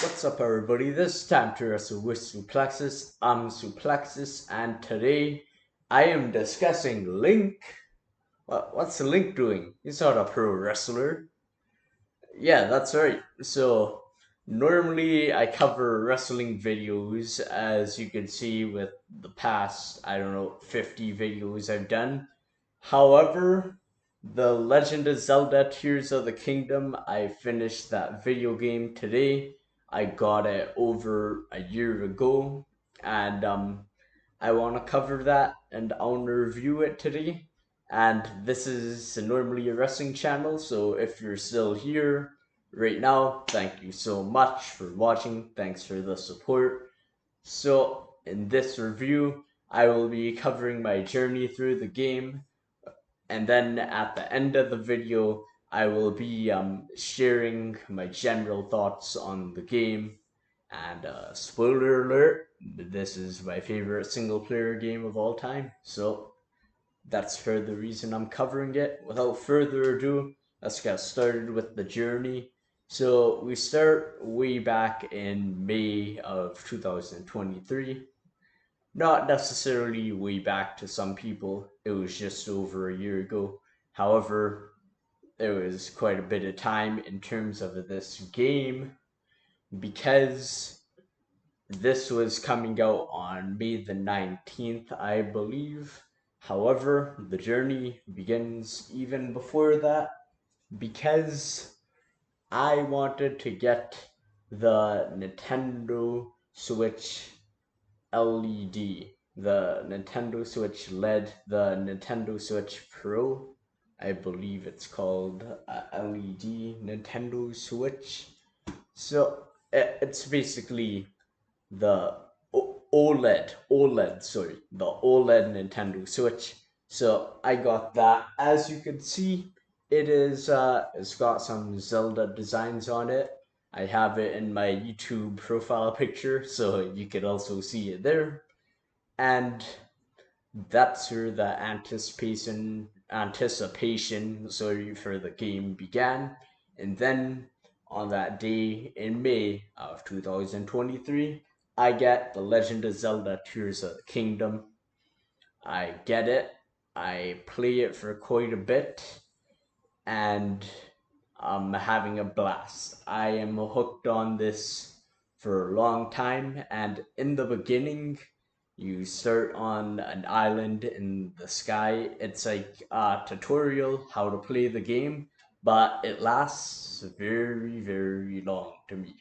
What's up, everybody? This is time to wrestle with Suplexus. I'm Suplexus, and today I am discussing Link. What's Link doing? He's not a pro wrestler. Yeah, that's right. So, normally I cover wrestling videos, as you can see with the past, I don't know, 50 videos I've done. However, The Legend of Zelda Tears of the Kingdom, I finished that video game today. I got it over a year ago, and I want to cover that and I want to review it today. And this is normally a wrestling channel, so if you're still here right now, thank you so much for watching. Thanks for the support. So, in this review, I will be covering my journey through the game, and then at the end of the video, I will be sharing my general thoughts on the game. And spoiler alert, this is my favorite single player game of all time. So that's for the reason I'm covering it. Without further ado, let's get started with the journey. So we start way back in May of 2023. Not necessarily way back to some people, it was just over a year ago. However, there was quite a bit of time in terms of this game because this was coming out on May the 19th, I believe. However, the journey begins even before that because I wanted to get the Nintendo Switch LED. The Nintendo Switch LED, the Nintendo Switch Pro, I believe it's called LED Nintendo Switch. So it's basically the the OLED Nintendo Switch. So I got that. As you can see, it's got some Zelda designs on it. I have it in my YouTube profile picture, so you can also see it there. And that's where the anticipation, sorry, for the game began. And then on that day in May of 2023, I get The Legend of Zelda Tears of the Kingdom. I get it, I play it for quite a bit, and I'm having a blast. I am hooked on this for a long time, and in the beginning, you start on an island in the sky. It's like a tutorial how to play the game, but it lasts very, very long to me.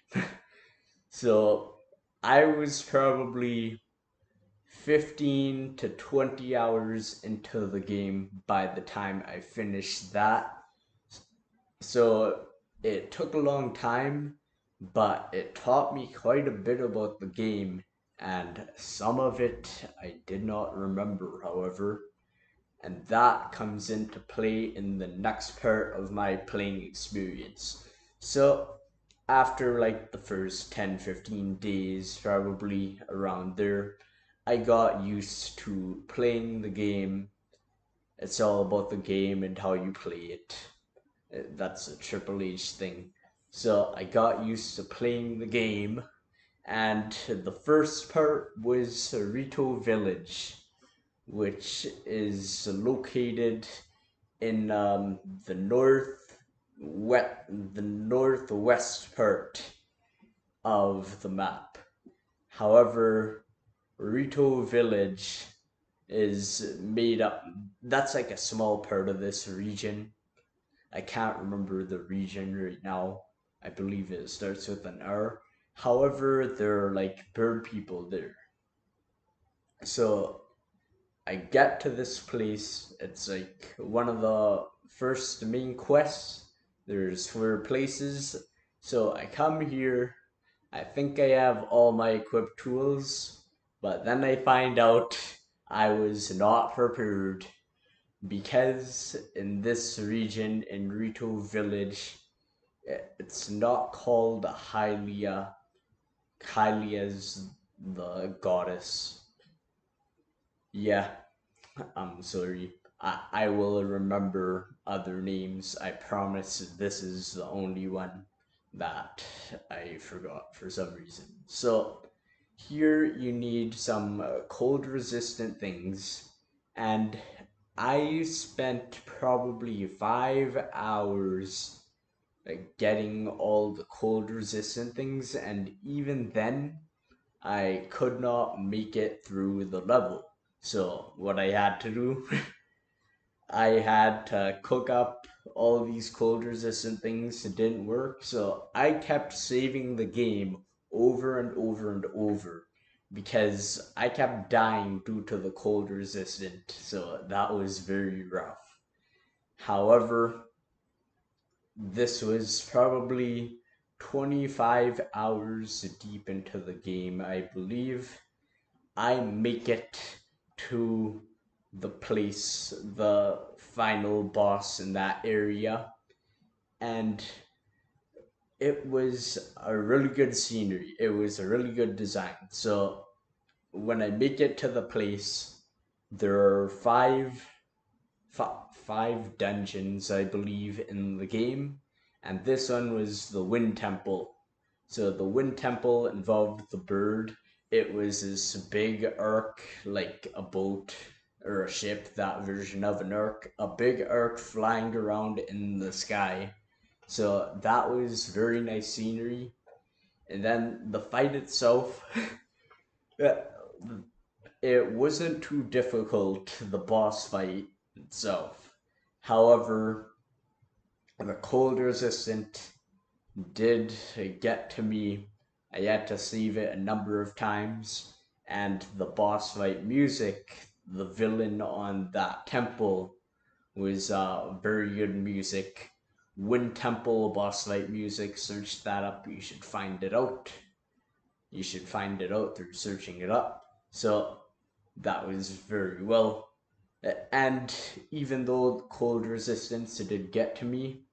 So I was probably 15 to 20 hours into the game by the time I finished that. So it took a long time, but it taught me quite a bit about the game, and some of it I did not remember, however, and that comes into play in the next part of my playing experience. So after like the first 10-15 days, probably around there, I got used to playing the game. It's all about the game and how you play it. That's a Triple H thing. So I got used to playing the game, and the first part was Rito Village, which is located in the northwest part of the map. However, Rito Village is made up. That's like a small part of this region. I can't remember the region right now. I believe it starts with an R. However, there are like bird people there. So I get to this place. It's like one of the first main quests. There's 4 places. So I come here. I think I have all my equipped tools. But then I find out I was not prepared because in this region, in Rito Village, it's not called Hylia. Hylia's the goddess. Yeah, I'm sorry. I will remember other names. I promise this is the only one that I forgot for some reason. So here you need some cold resistant things, and I spent probably 5 hours getting all the cold resistant things, and even then I could not make it through the level. So what I had to do, I had to cook up all these cold resistant things. It didn't work, so I kept saving the game over and over and over because I kept dying due to the cold resistant. So that was very rough. However, this was probably 25 hours deep into the game, I believe. I make it to the final boss in that area, and it was a really good scenery. It was a really good design. So when I make it to the place, there are five dungeons, I believe, in the game, and this one was the Wind Temple. So the Wind Temple involved the bird. It was this big arc, like a boat or a ship, that version of an arc, a big arc flying around in the sky. So that was very nice scenery. And then the fight itself, it wasn't too difficult, the boss fight itself. However, the cold resistant did get to me. I had to save it a number of times, and the boss fight music, the villain on that temple, was very good music. Wind Temple boss fight music, search that up. You should find it out. You should find it out through searching it up. So that was very well. And even though cold resistance did get to me,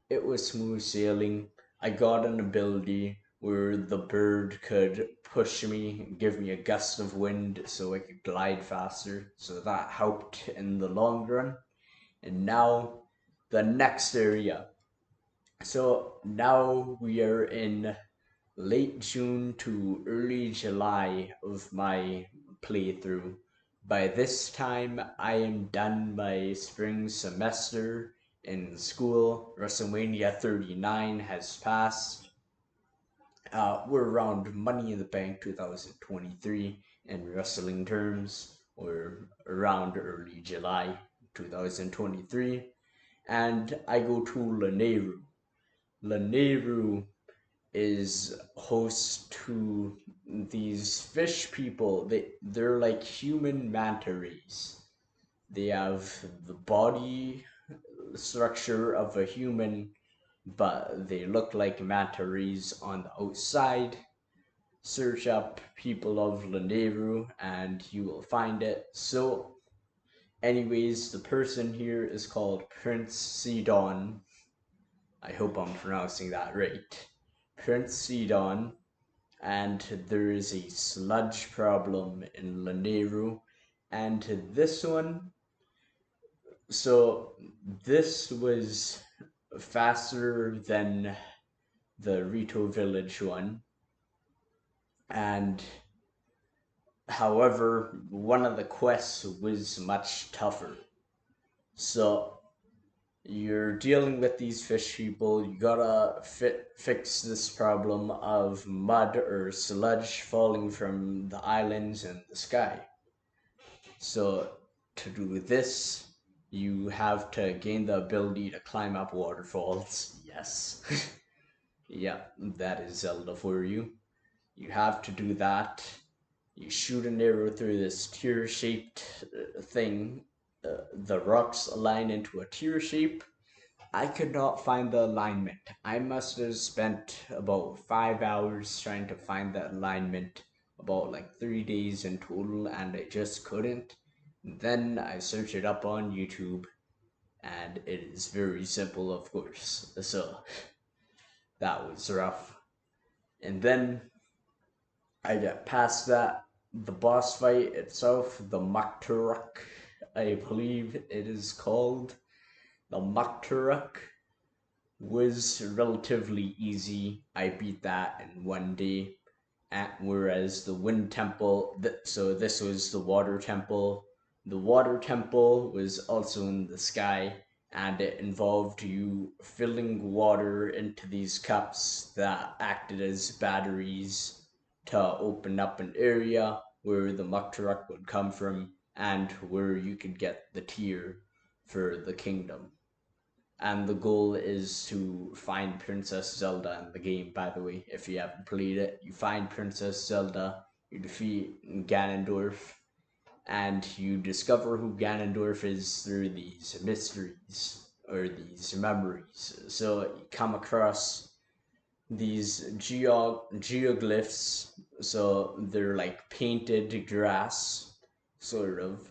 it was smooth sailing. I got an ability where the bird could push me, give me a gust of wind so I could glide faster. So that helped in the long run. And now the next area. So now we are in late June to early July of my playthrough. By this time, I am done my spring semester in school. WrestleMania 39 has passed. We're around Money in the Bank 2023 in wrestling terms. We're around early July 2023. And I go to Lanayru. Lanayru is host to these fish people. They're like human manta rays. They have the body structure of a human, but they look like manta rays on the outside. Search up people of Landeru and you will find it. So, anyways, the person here is called Prince Sidon. I hope I'm pronouncing that right. Prince Sidon, and there is a sludge problem in Landeru. And this one, so this was faster than the Rito Village one. And however, one of the quests was much tougher. So you're dealing with these fish people. You gotta fix this problem of mud or sludge falling from the islands and the sky. So to do this, you have to gain the ability to climb up waterfalls. Yes. Yeah, that is Zelda for you. You have to do that. You shoot an arrow through this tear-shaped thing. The rocks align into a tear shape. I could not find the alignment. I must have spent about 5 hours trying to find that alignment, about like 3 days in total, and I just couldn't. Then I searched it up on YouTube, and it is very simple, of course. So that was rough. And then I get past that. The boss fight itself, the Makturuk, I believe it is called. The Makturuk. was relatively easy. I beat that in one day. Whereas the wind temple, so this was the water temple. The water temple was also in the sky, and it involved you filling water into these cups that acted as batteries to open up an area where the muck truck would come from and where you could get the tier for the kingdom. And the goal is to find Princess Zelda in the game, by the way. If you haven't played it, you find Princess Zelda, you defeat Ganondorf, and you discover who Ganondorf is through these mysteries or these memories. So you come across these geoglyphs, so they're like painted grass, sort of.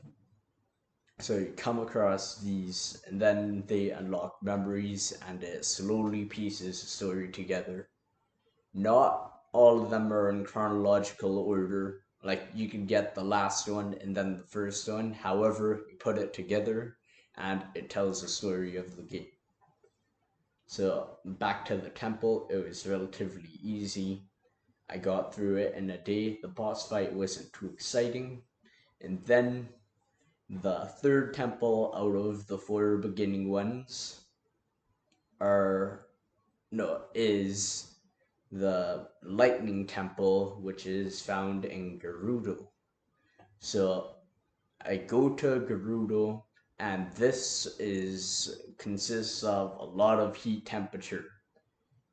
So you come across these, and then they unlock memories, and it slowly pieces the story together. Not all of them are in chronological order. Like you can get the last one and then the first one. However, you put it together, and it tells the story of the game. So back to the temple, it was relatively easy. I got through it in a day. The boss fight wasn't too exciting, and then the third temple out of the four beginning ones are no is the lightning temple, which is found in Gerudo. So I go to Gerudo, and this is consists of a lot of heat temperature.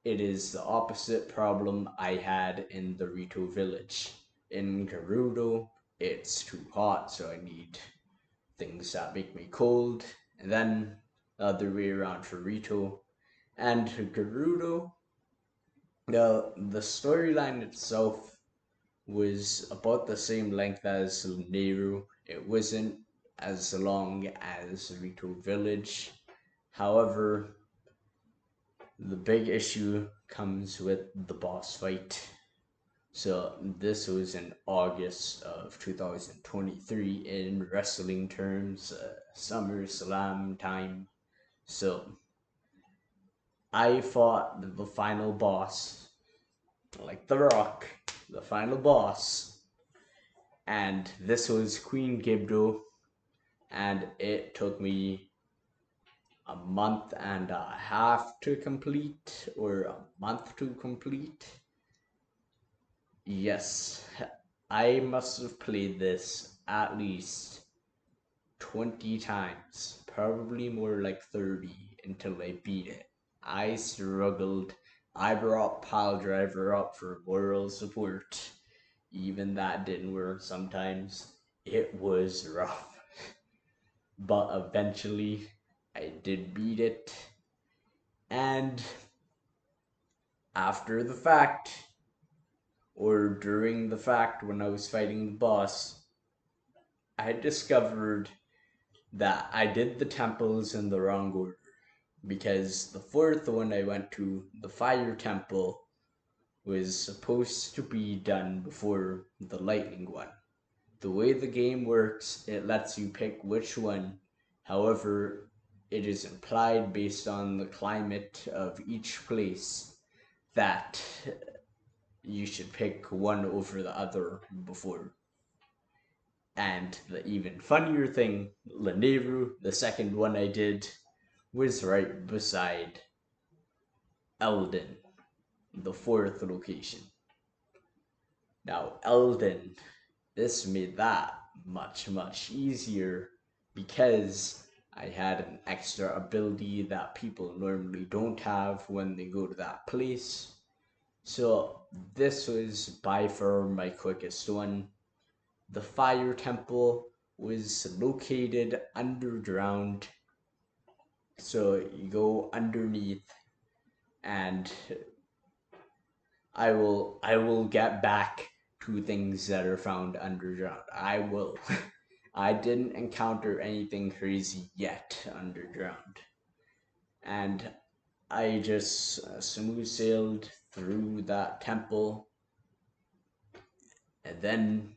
It is the opposite problem I had in the Rito village. In Gerudo, it's too hot, so I need things that make me cold, and then the other way around for Rito. And Gerudo, the storyline itself was about the same length as Nehru. It wasn't as long as Rito Village. However, the big issue comes with the boss fight. So this was in August of 2023 in wrestling terms, SummerSlam time. So I fought the final boss, like The Rock, the final boss, and this was Queen Gibdo, and it took me a month and a half to complete, or a month to complete. Yes, I must have played this at least 20 times, probably more like 30 until I beat it. I struggled. I brought Pile Driver up for moral support. Even that didn't work sometimes. It was rough. But eventually, I did beat it. And after the fact, or during the fact when I was fighting the boss, I discovered that I did the temples in the wrong order. Because the fourth one I went to, the fire temple, was supposed to be done before the lightning one. The way the game works, it lets you pick which one. However, it is implied based on the climate of each place that you should pick one over the other before. And the even funnier thing, Lanehru, the second one I did, was right beside Eldon, the fourth location. Now, Eldon, this made that much easier because I had an extra ability that people normally don't have when they go to that place. So this was by far my quickest one. The fire temple was located underground, so you go underneath, and I will get back to things that are found underground. I will. I didn't encounter anything crazy yet underground. And I just smooth sailed through that temple, and then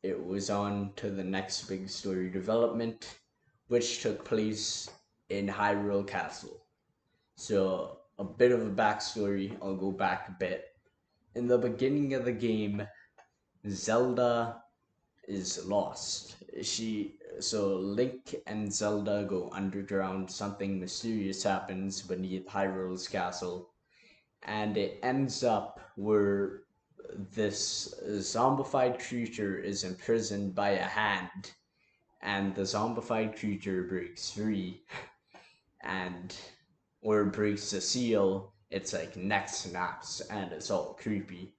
it was on to the next big story development, which took place in Hyrule Castle. So, a bit of a backstory, I'll go back a bit. In the beginning of the game, Zelda is lost. So Link and Zelda go underground, something mysterious happens beneath Hyrule's castle, and it ends up where this zombified creature is imprisoned by a hand, and the zombified creature breaks free, and or breaks the seal. It's like neck snaps, and it's all creepy.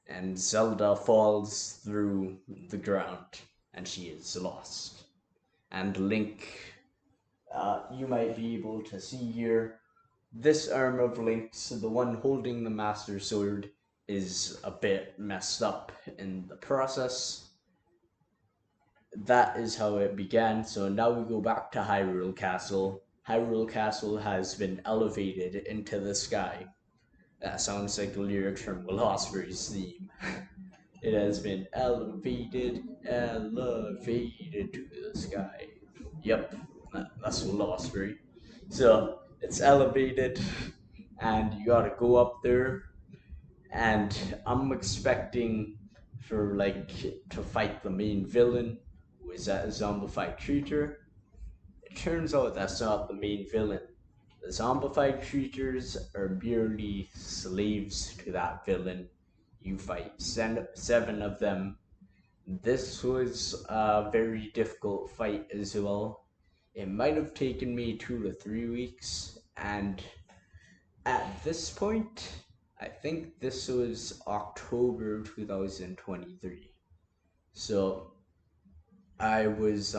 And Zelda falls through the ground, and she is lost. And Link, you might be able to see here, this arm of Link's, the one holding the Master Sword, is a bit messed up in the process. That is how it began. So now we go back to Hyrule Castle. Hyrule Castle has been elevated into the sky. That sounds like a lyric from Velocity's theme. It has been elevated, elevated to the sky. Yep, that's Velocity. So it's elevated, and you gotta go up there. And I'm expecting for like to fight the main villain, who is that zombified creature. It turns out that's not the main villain. The zombified creatures are merely slaves to that villain. You fight seven of them. This was a very difficult fight as well. It might have taken me 2 to 3 weeks, and at this point, I think this was October 2023. So I was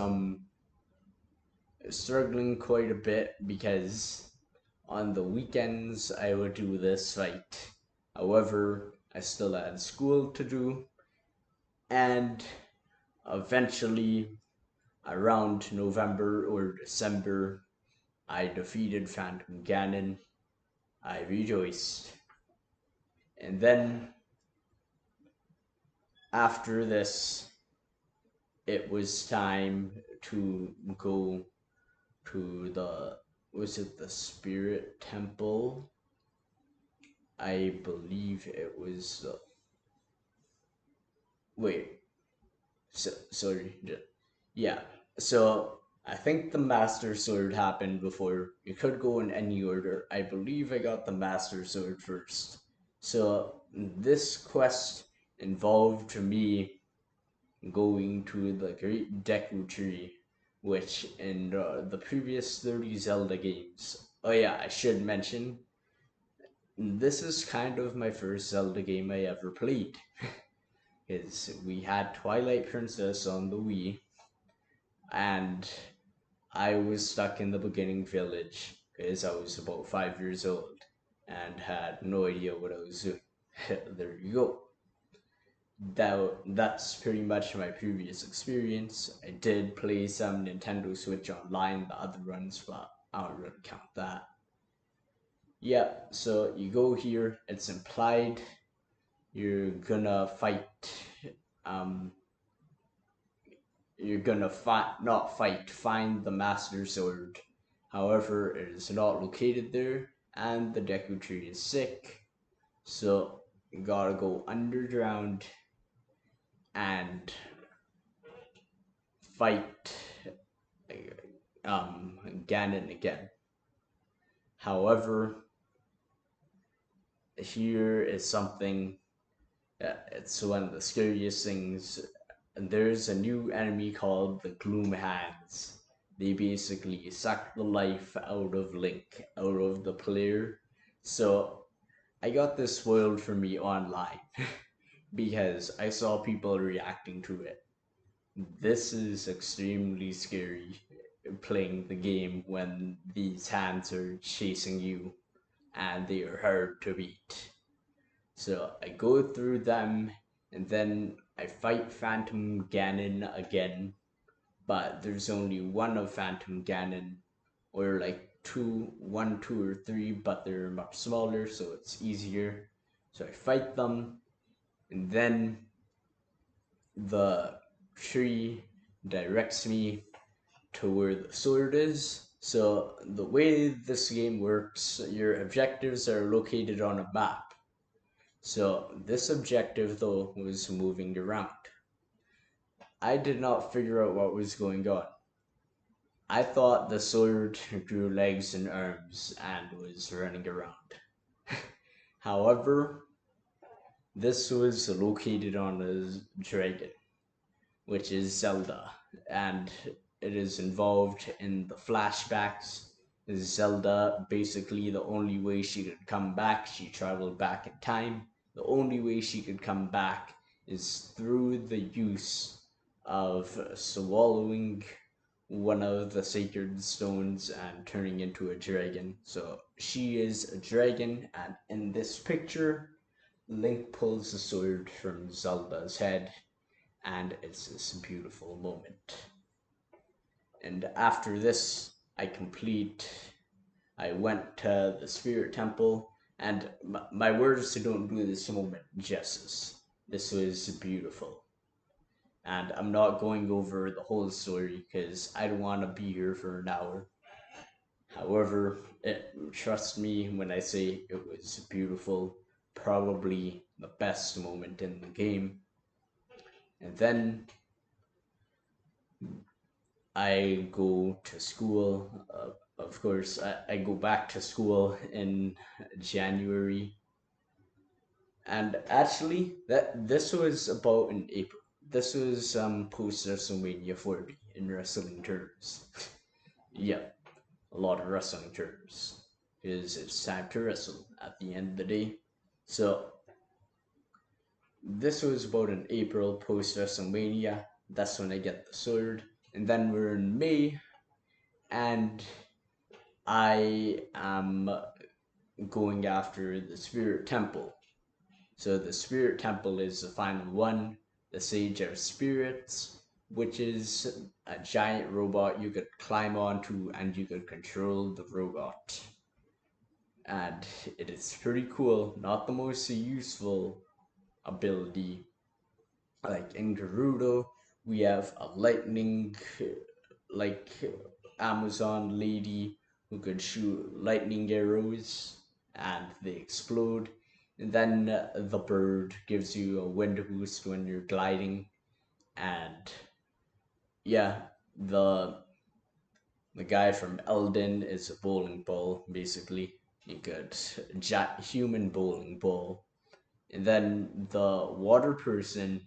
struggling quite a bit because on the weekends I would do this fight. However, I still had school to do, and eventually around November or December, I defeated Phantom Ganon. I rejoiced. And then after this, it was time to go to the, was it the Spirit Temple? I believe it was wait, sorry. Yeah. So I think the Master Sword happened before. You could go in any order. I believe I got the Master Sword first. So this quest involved me going to the Great Deku Tree, which in the previous 30 Zelda games. Oh yeah, I should mention, this is kind of my first Zelda game I ever played. Because we had Twilight Princess on the Wii, and I was stuck in the beginning village because I was about 5 years old and had no idea what I was doing. There you go. That's pretty much my previous experience. I did play some Nintendo Switch Online, the other runs, but I don't really count that. Yeah, so you go here, it's implied you're gonna fight um you're gonna not fight, find the Master Sword. However, it is not located there, and the Deku Tree is sick, so you gotta go underground and fight Ganon again. However, here is something. It's one of the scariest things. And there's a new enemy called the Gloom Hands. They basically suck the life out of Link, out of the player. So I got this spoiled for me online because I saw people reacting to it. This is extremely scary playing the game when these hands are chasing you and they are hard to beat. So I go through them and then I fight Phantom Ganon again, but there's only one of Phantom Ganon, or like two, one, two, or three, but they're much smaller, so it's easier. So I fight them, and then the tree directs me to where the sword is, So the way this game works, your objectives are located on a map. So this objective though was moving around. I did not figure out what was going on. I thought the sword grew legs and arms and was running around. However, this was located on a dragon, which is Zelda, and it is involved in the flashbacks. Zelda, basically, the only way she could come back, she traveled back in time. The only way she could come back is through the use of swallowing one of the sacred stones and turning into a dragon. So she is a dragon, and in this picture, Link pulls the sword from Zelda's head, and it's this beautiful moment. And after this, I went to the Spirit Temple, and my words don't do this moment justice. This was beautiful. And I'm not going over the whole story because I don't want to be here for an hour. However, trust me when I say it was beautiful, probably the best moment in the game. And then I go to school. Of course, I go back to school in January, and actually, that this was about in April. This was post WrestleMania 40 in wrestling terms. Yeah, a lot of wrestling terms because it's time to wrestle at the end of the day. So this was about in April post WrestleMania. That's when I get the sword, and then we're in May, and I am going after the Spirit Temple. So the Spirit Temple is the final one, the Sage of Spirits, which is a giant robot you could climb onto and you could control the robot. And it is pretty cool, not the most useful ability. Like in Gerudo, we have a lightning, like Amazon lady who could shoot lightning arrows and they explode. And then the bird gives you a wind boost when you're gliding. And yeah, the guy from Elden is a bowling ball, basically. You could human bowling ball. And then the water person,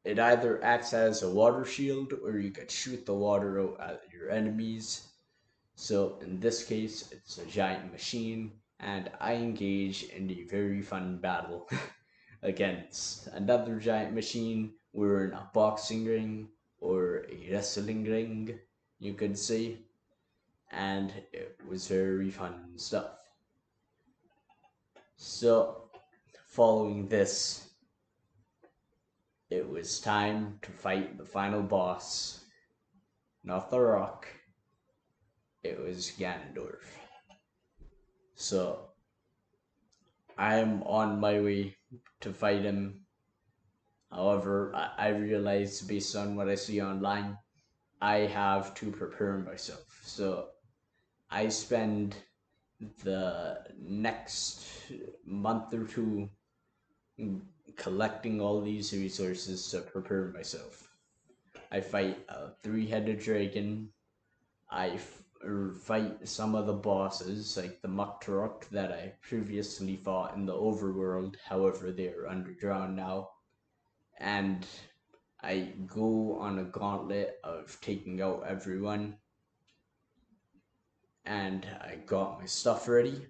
it either acts as a water shield or you could shoot the water out at your enemies. So in this case, it's a giant machine, and I engage in a very fun battle against another giant machine. We're in a boxing ring or a wrestling ring, you could say, and it was very fun stuff. So, following this, it was time to fight the final boss. Not the Rock, it was Ganondorf. So, I'm on my way to fight him. However, I realize based on what I see online, I have to prepare myself. So I spend the next month or two collecting all these resources to prepare myself. I fight a three-headed dragon. Fight some of the bosses, like the Muktaruk that I previously fought in the overworld. However, they are underground now. And I go on a gauntlet of taking out everyone. And I got my stuff ready.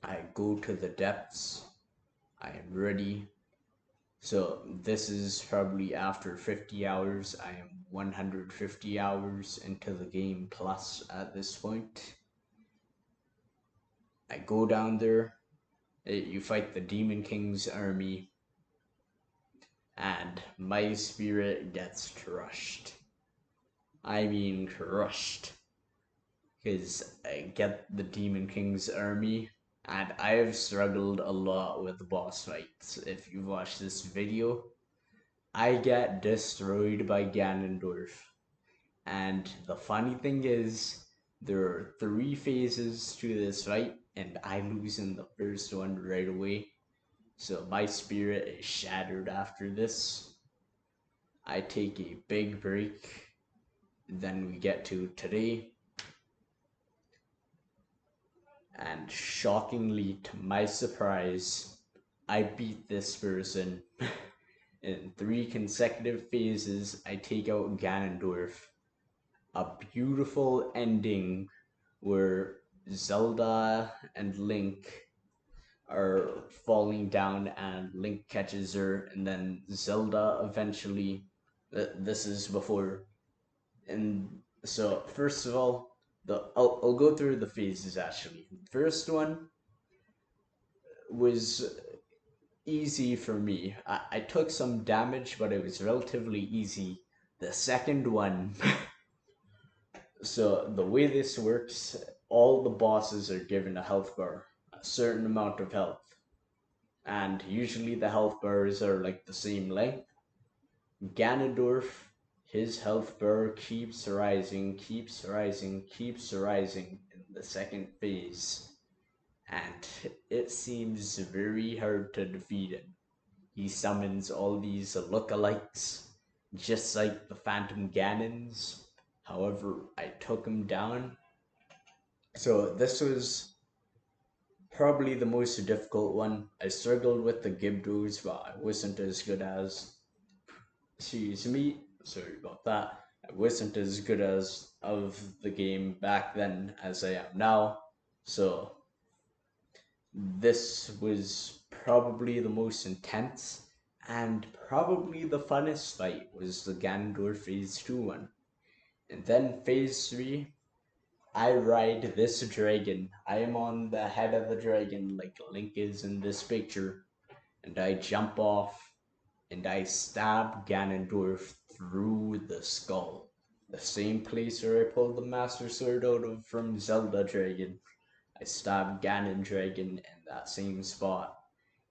I go to the depths. I am ready. So this is probably after 50 hours. I am 150 hours into the game plus at this point. I go down there. You fight the Demon King's army. And my spirit gets crushed. I mean crushed. Because I get the Demon King's army, and I have struggled a lot with the boss fights. If you watch this video, I get destroyed by Ganondorf. And the funny thing is, There are three phases to this fight, and I lose in the first one right away. So my spirit is shattered after this. I take a big break. Then we get to today, and shockingly, to my surprise, I beat this person in three consecutive phases. I take out Ganondorf. A beautiful ending where Zelda and Link are falling down and Link catches her, and then Zelda eventually. This is before. And so, first of all, I'll go through the phases actually. First one was easy for me. I took some damage, but it was relatively easy. The second one, so the way this works, all the bosses are given a health bar, a certain amount of health. And usually the health bars are like the same length. Ganondorf, his health bar keeps rising, keeps rising, keeps rising in the second phase. And it seems very hard to defeat him. He summons all these lookalikes, just like the Phantom Ganons. However, I took him down. So this was probably the most difficult one. I struggled with the Gibdos, but I wasn't as good as. Excuse me, sorry about that. I wasn't as good as of the game back then as I am now. So this was probably the most intense and probably the funnest fight was the Ganondorf Phase 2 one. And then Phase 3, I ride this dragon. I am on the head of the dragon like Link is in this picture. And I jump off and I stab Ganondorf through the skull. The same place where I pulled the Master Sword out of from Zelda Dragon. I stab Ganon Dragon in that same spot.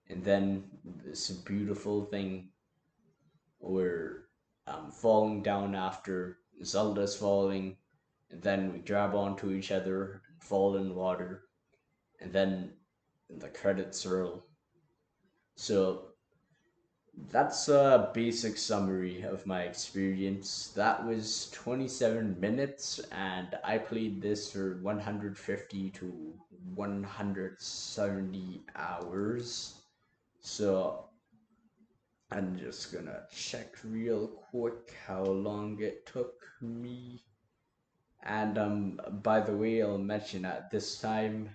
And then this beautiful thing where I'm falling down after Zelda's falling, and then we grab onto each other and fall in water, and then the credits roll. So that's a basic summary of my experience. That was 27 minutes, and I played this for 150 to 170 hours. So I'm just gonna check real quick how long it took me. And by the way, I'll mention at this time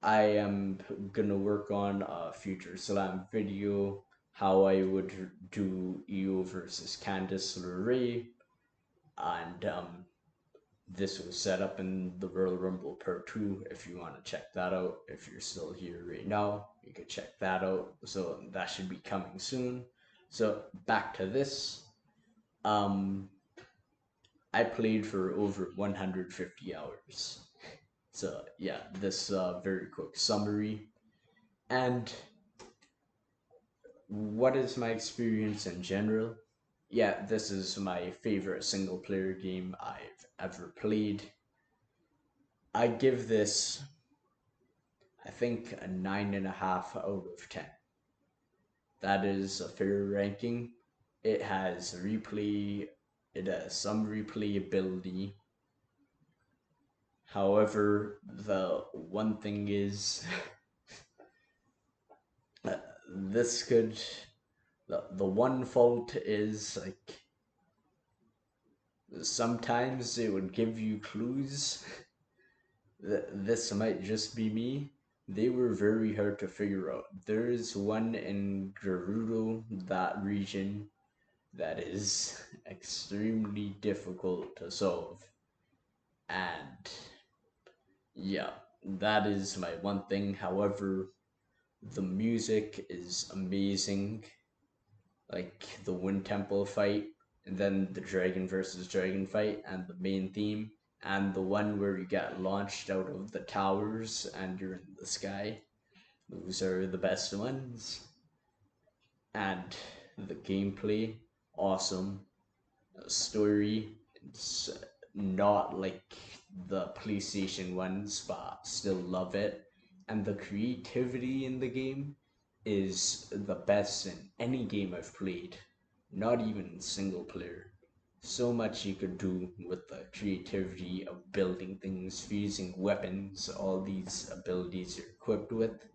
I am gonna work on a future slam video how I would do EO versus Candice LeRae, and this was set up in the Royal Rumble Part 2. If you want to check that out, if you're still here right now, you could check that out. So that should be coming soon. So back to this. Um, I played for over 150 hours. So yeah, this very quick summary. And what is my experience in general? Yeah, this is my favorite single player game I've ever played. I give this, I think, a 9.5 out of 10. That is a fair ranking. It has replay, it has some replayability. However, the one thing is, this could, the one fault is like sometimes it would give you clues. This might just be me. They were very hard to figure out. There is one in Gerudo, that region, that is extremely difficult to solve. And yeah, that is my one thing. However, the music is amazing. Like the Wind Temple fight, and then the Dragon versus Dragon fight, and the main theme, and the one where you get launched out of the towers and you're in the sky. Those are the best ones. And the gameplay, awesome. Story, it's not like the PlayStation ones, but still love it. And the creativity in the game is the best in any game I've played, not even single player. So much you could do with the creativity of building things, fusing weapons, all these abilities you're equipped with,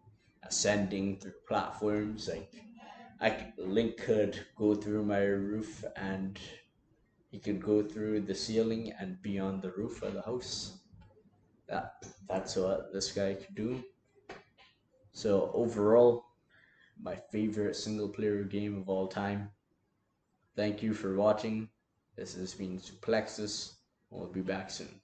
ascending through platforms. Link could go through my roof and he could go through the ceiling and be on the roof of the house. That's what this guy could do. So overall, my favorite single player game of all time. Thank you for watching. This has been Suplexus. We'll be back soon.